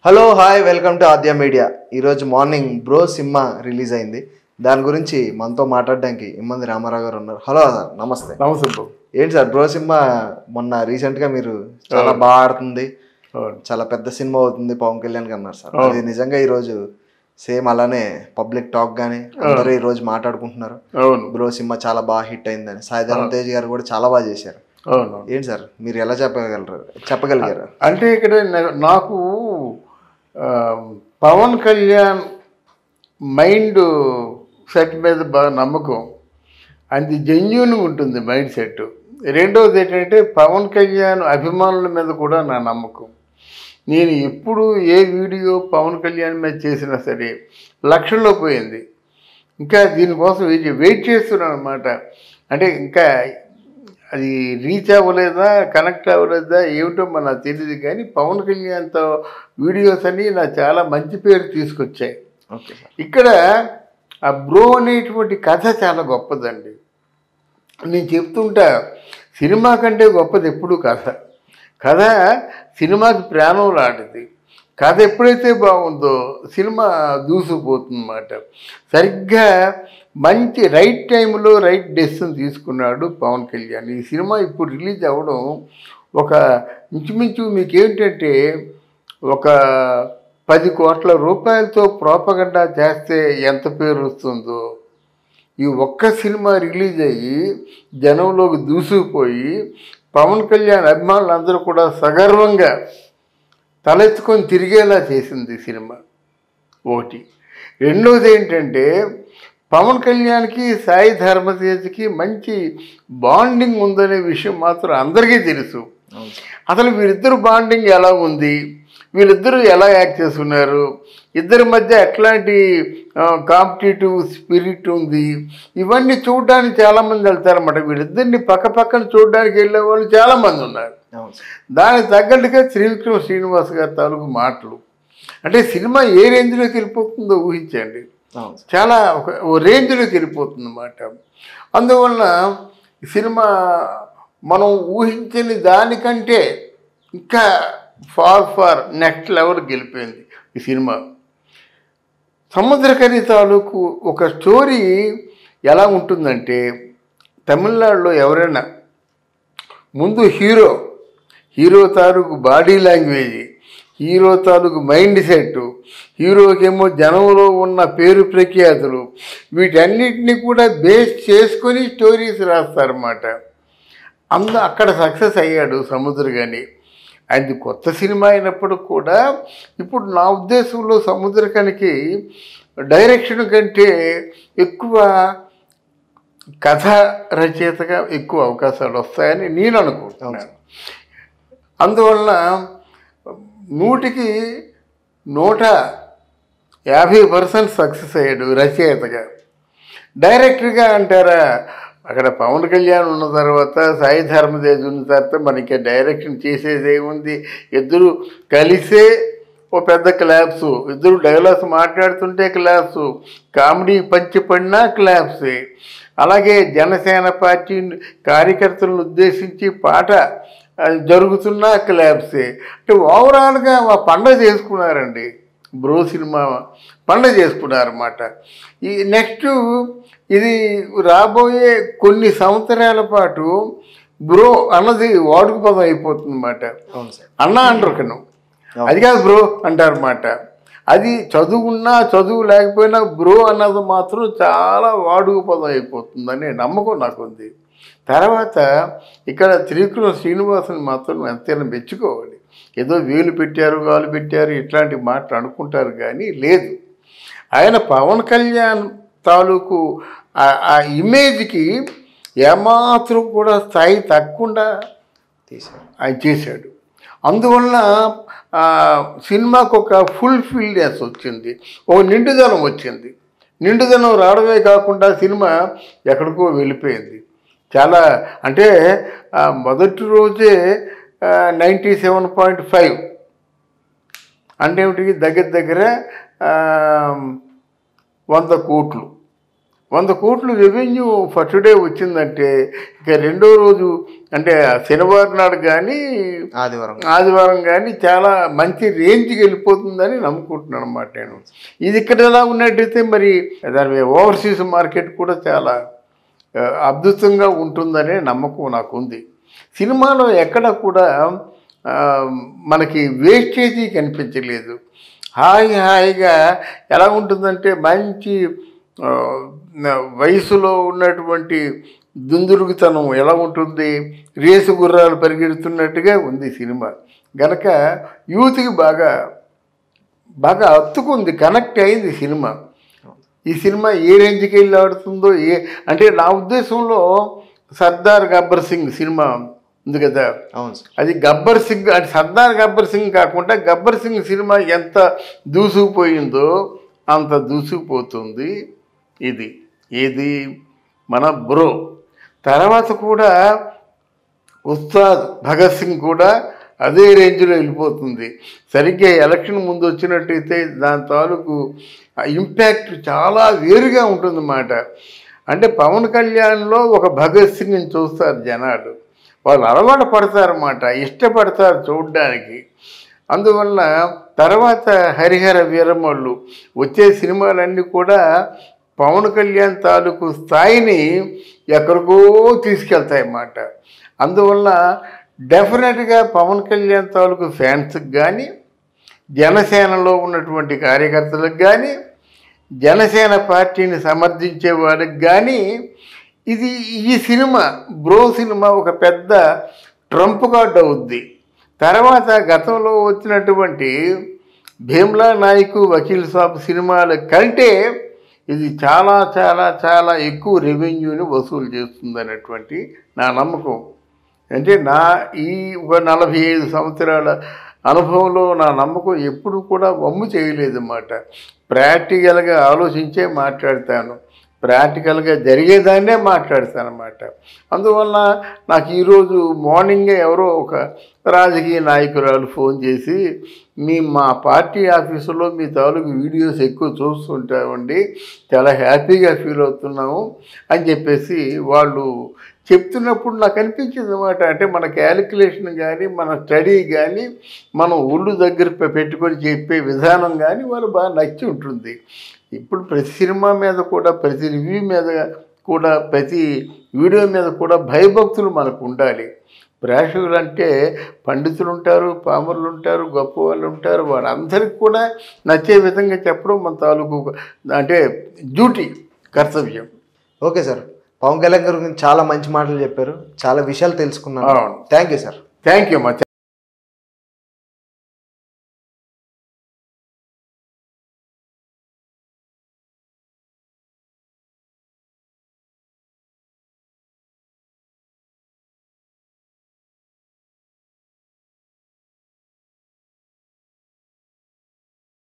Hello hi welcome to Aadya media. ఈరోజు morning bro cinema release అయింది. దాని గురించి మనతో మాట్లాడడానికి ఇమ్మంది రామారావు గారు ఉన్నారు. హలో సార్, నమస్తే. నమస్తే బ్రో. ఏంటి సార్, బ్రో సినిమా మొన్న రీసెంట్గా మీరు చాలా బాగా ఆడుతుంది, చాలా పెద్ద సినిమా అవుతుంది పవన్ కళ్యాణ్ గారు అన్నారు సార్. అది నిజంగా ఈరోజు సేమ్ అలానే పబ్లిక్ టాక్ కానీ అందరూ ఈరోజు మాట్లాడుకుంటున్నారు. బ్రో సినిమా చాలా బాగా హిట్ అయిందని. సాయి ధరమ్ తేజ్ గారు కూడా చాలా బాగా చేశారు. ఏంటి సార్, మీరు ఎలా చెప్పగలిగారు? అంటే ఇక్కడ నాకు పవన్ కళ్యాణ్ మైండ్ సెట్ మీద బాగా నమ్మకం. అది జెన్యూన్గా ఉంటుంది మైండ్ సెట్. రెండవది ఏంటంటే పవన్ కళ్యాణ్ అభిమానుల మీద కూడా నా నమ్మకం. నేను ఎప్పుడు ఏ వీడియో పవన్ కళ్యాణ్ మీద చేసినా సరే లక్షల్లో పోయింది. ఇంకా దీనికోసం వెయిట్ చేస్తున్నాను అనమాట. అంటే ఇంకా అది రీచ్ అవ్వలేదా, కనెక్ట్ అవ్వలేదా ఏమిటో నాకు తెలియదు, కానీ పవన్ కళ్యాణ్తో వీడియోస్ అన్నీ నాకు చాలా మంచి పేరు తీసుకొచ్చాయి. ఇక్కడ ఆ బ్రో అనేటువంటి కథ చాలా గొప్పదండి. నేను చెప్తుంటా, సినిమా కంటే గొప్పది ఎప్పుడు కథ సినిమాకి ప్రాణం లాంటిది. కథ ఎప్పుడైతే బాగుందో సినిమా దూసుకుపోతుందన్నమాట. సరిగ్గా మంచి రైట్ టైంలో రైట్ డెసిషన్ తీసుకున్నాడు పవన్ కళ్యాణ్. ఈ సినిమా ఇప్పుడు రిలీజ్ అవ్వడం ఒక ఇంచుమించు మీకేంటంటే ఒక 10 కోట్ల రూపాయలతో ప్రోపగండా చేస్తే ఎంత పేరు వస్తుందో, ఈ ఒక్క సినిమా రిలీజ్ అయ్యి జనంలోకి దూసుకుపోయి పవన్ కళ్యాణ్ అభిమానులందరూ కూడా సగర్వంగా తలెత్తుకొని తిరిగేలా చేసింది సినిమా ఒకటి. రెండవది ఏంటంటే పవన్ కళ్యాణ్కి సాయి ధర్మతేజ్కి మంచి బాండింగ్ ఉందనే విషయం మాత్రం అందరికీ తెలుసు. అసలు వీరిద్దరు బాండింగ్ ఎలా ఉంది, వీళ్ళిద్దరూ ఎలా యాక్ట్ చేస్తున్నారు, ఇద్దరి మధ్య ఎట్లాంటి కాంపిటేటివ్ స్పిరిట్ ఉంది, ఇవన్నీ చూడడానికి చాలామంది వెళ్తారన్నమాట. వీళ్ళిద్దరిని పక్కన చూడడానికి వెళ్ళే వాళ్ళు చాలామంది ఉన్నారు. దానికి తగ్గట్టుగా త్రివిక్రమ్ శ్రీనివాస్ గారి తాలూకు మాటలు, అంటే సినిమా ఏ రేంజ్లోకి వెళ్ళిపోతుందో ఊహించండి. చాలా ఓ రేంజ్లోకి వెళ్ళిపోతుంది అన్నమాట. అందువలన సినిమా మనం ఊహించని దానికంటే ఇంకా ఫార్ నెక్స్ట్ లెవెల్కి వెళ్ళిపోయింది ఈ సినిమా. సముద్రకని తాలూకు ఒక స్టోరీ ఎలా ఉంటుందంటే, తమిళనాడులో ఎవరైనా ముందు హీరో తాలూకు బాడీ లాంగ్వేజ్, హీరో తాలూకు మైండ్ సెట్, హీరోకేమో జనంలో ఉన్న పేరు ప్రఖ్యాతులు, వీటన్నిటిని కూడా బేస్ చేసుకొని స్టోరీస్ రాస్తారన్నమాట. అక్కడ సక్సెస్ అయ్యాడు సముద్రకని. అది కొత్త సినిమా అయినప్పుడు కూడా ఇప్పుడు నా ఉద్దేశంలో సముద్రకనికి డైరెక్షన్ కంటే ఎక్కువ కథ రచయితగా ఎక్కువ అవకాశాలు వస్తాయని నేను అనుకుంటున్నాను. అందువలన 100కి 150% సక్సెస్ అయ్యాడు రచయితగా. డైరెక్టర్గా అంటారా, అక్కడ పవన్ కళ్యాణ్ ఉన్న తర్వాత సాయి ధర్మతేజ్ ఉన్న తర్వాత మనకి డైరెక్షన్ చేసేది ఏముంది? ఇద్దరు కలిసే ఓ పెద్ద క్లాప్స్, ఇద్దరు డైలాగ్స్ మాట్లాడుతుంటే క్లాప్స్, కామెడీ పంచి పడినా క్లాప్సే. అలాగే జనసేన పార్టీ కార్యకర్తలను ఉద్దేశించి పాట జరుగుతున్న క్లాప్సే. అంటే ఓవరాల్గా పండగ చేసుకున్నారండి. బ్రో సినిమా పండగ చేసుకున్నారన్నమాట. ఈ నెక్స్ట్ ఇది రాబోయే కొన్ని సంవత్సరాల పాటు బ్రో అన్నది వాడుక పదం అయిపోతుంది అన్నమాట. అన్న అంటారు, అది కాదు బ్రో అంటారన్నమాట. అది చదువున్నా చదువు లేకపోయినా బ్రో అన్నది మాత్రం చాలా వాడుక పదం అయిపోతుందనే నమ్మకం నాకుంది. తర్వాత ఇక్కడ త్రివిక్రమ్ శ్రీనివాసుని మాత్రం ఎంతైనా మెచ్చుకోవాలి. ఏదో వేలు పెట్టారు, గాలు పెట్టారు ఇట్లాంటి మాటలు అనుకుంటారు, కానీ లేదు, ఆయన పవన్ కళ్యాణ్ తాలూకు ఆ ఇమేజ్కి ఏమాత్రం కూడా స్థాయి తగ్గకుండా ఆయన చేశాడు. అందువలన సినిమాకు ఒక ఫుల్ఫిల్నెస్ వచ్చింది, ఒక నిండుదనం వచ్చింది. నిండుదనం రావడమే కాకుండా సినిమా ఎక్కడికో వెళ్ళిపోయింది. చాలా అంటే మొదటి రోజే 97.5 అంటే ఏమిటి, దగ్గర 100 కోట్లు 100 కోట్లు రెవెన్యూ ఫస్ట్ డే వచ్చిందంటే ఇక రెండో రోజు అంటే శనివారం నాడు కానీ ఆదివారం కానీ చాలా మంచి రేంజ్కి వెళ్ళిపోతుందని నమ్ముకుంటున్నాను అన్నమాట నేను. ఇది ఇక్కడ ఎలా ఉన్నట్టయితే మరి దాని ఓవర్సీస్ మార్కెట్ కూడా చాలా అద్భుతంగా ఉంటుందనే నమ్మకం నాకు ఉంది. సినిమాలో ఎక్కడ కూడా మనకి వేస్టేజీ కనిపించలేదు. హాయిగా ఎలా ఉంటుందంటే మంచి వయసులో ఉన్నటువంటి దుందురుగుతనం ఎలా ఉంటుంది, రేసు గుర్రాలు పరిగెడుతున్నట్టుగా ఉంది సినిమా. గనక యూత్కి బాగా హత్తుకుంది, కనెక్ట్ అయింది సినిమా. ఈ సినిమా ఏ రేంజ్కి వెళ్ళి ఆడుతుందో అంటే నా ఉద్దేశంలో సర్దార్ గబ్బర్ సింగ్ సినిమా ఉంది కదా, అది గబ్బర్ సింగ్ అంటే సర్దార్ గబ్బర్ సింగ్ కాకుండా గబ్బర్ సింగ్ సినిమా ఎంత దూసుకుపోయిందో అంత దూసుకుపోతుంది ఏది మన బ్రో. తర్వాత కూడా ఉస్తాద్ భగత్ సింగ్ కూడా అదే రేంజ్లో వెళ్ళిపోతుంది. సరిగ్గా ఎలక్షన్ ముందు వచ్చినట్టయితే దాని తాలూకు ఇంపాక్ట్ చాలా వేరుగా ఉంటుందన్నమాట. అంటే పవన్ కళ్యాణ్లో ఒక భగత్ సింగ్ని చూస్తారు జనాలు, వాళ్ళు అలవాటు పడతారన్నమాట, ఇష్టపడతారు చూడడానికి. అందువల్ల తర్వాత హరిహర వీరమల్లు వచ్చే సినిమాలన్నీ కూడా పవన్ కళ్యాణ్ తాలూకు స్థాయిని ఎక్కడికో తీసుకెళ్తాయన్నమాట. అందువల్ల డెఫినెట్గా పవన్ కళ్యాణ్ తాలూకు ఫ్యాన్స్కి కానీ, జనసేనలో ఉన్నటువంటి కార్యకర్తలకు కానీ, జనసేన పార్టీని సమర్థించే వాళ్ళకి కానీ ఈ సినిమా బ్రో సినిమా ఒక పెద్ద ట్రంప్ కార్డ్ అవుద్ది. తర్వాత గతంలో వచ్చినటువంటి భీమ్లా నాయక్, వకీల్ సాబ్ సినిమాల కంటే ఇది చాలా చాలా చాలా ఎక్కువ రెవెన్యూని వసూలు చేస్తుంది అనేటువంటి నా నమ్మకం. అంటే ఈ ఒక 45 సంవత్సరాల అనుభవంలో నా నమ్మకం ఎప్పుడు కూడా వమ్ము చేయలేదన్నమాట. ప్రాక్టికల్గా ఆలోచించే మాట్లాడతాను, ప్రాక్టికల్గా జరిగేదాన్నే మాట్లాడతానమాట. అందువల్ల నాకు ఈరోజు మార్నింగే ఎవరో ఒక రాజకీయ నాయకురాలు ఫోన్ చేసి మా పార్టీ ఆఫీసులో మీ తాలూకు వీడియోస్ ఎక్కువ చూస్తుంటామండి, చాలా హ్యాపీగా ఫీల్ అవుతున్నాము అని చెప్పేసి వాళ్ళు చెప్తున్నప్పుడు నాకు అనిపించింది అన్నమాట. అంటే మన క్యాలిక్యులేషన్ కానీ, మన స్టడీ కానీ, మనం ఒళ్ళు దగ్గర పెట్టుకొని చెప్పే విధానం కానీ వాళ్ళు బాగా నచ్చి ఉంటుంది. ఇప్పుడు ప్రతి సినిమా మీద కూడా, ప్రతి రివ్యూ మీద కూడా, ప్రతి వీడియో మీద కూడా భయభక్తులు మనకు ఉండాలి. ప్రేక్షకులు అంటే పండితులు ఉంటారు, పామరులు ఉంటారు, గొప్ప వాళ్ళు ఉంటారు, వాళ్ళందరికీ కూడా నచ్చే విధంగా చెప్పడం మన తాలూకు అంటే డ్యూటీ, కర్తవ్యం. ఓకే సార్, పవన్ కళ్యాణ్ గారి గురించి చాలా మంచి మాటలు చెప్పారు, చాలా విషయాలు తెలుసుకున్నాను. Thank you sir. Thank you అమ్మా.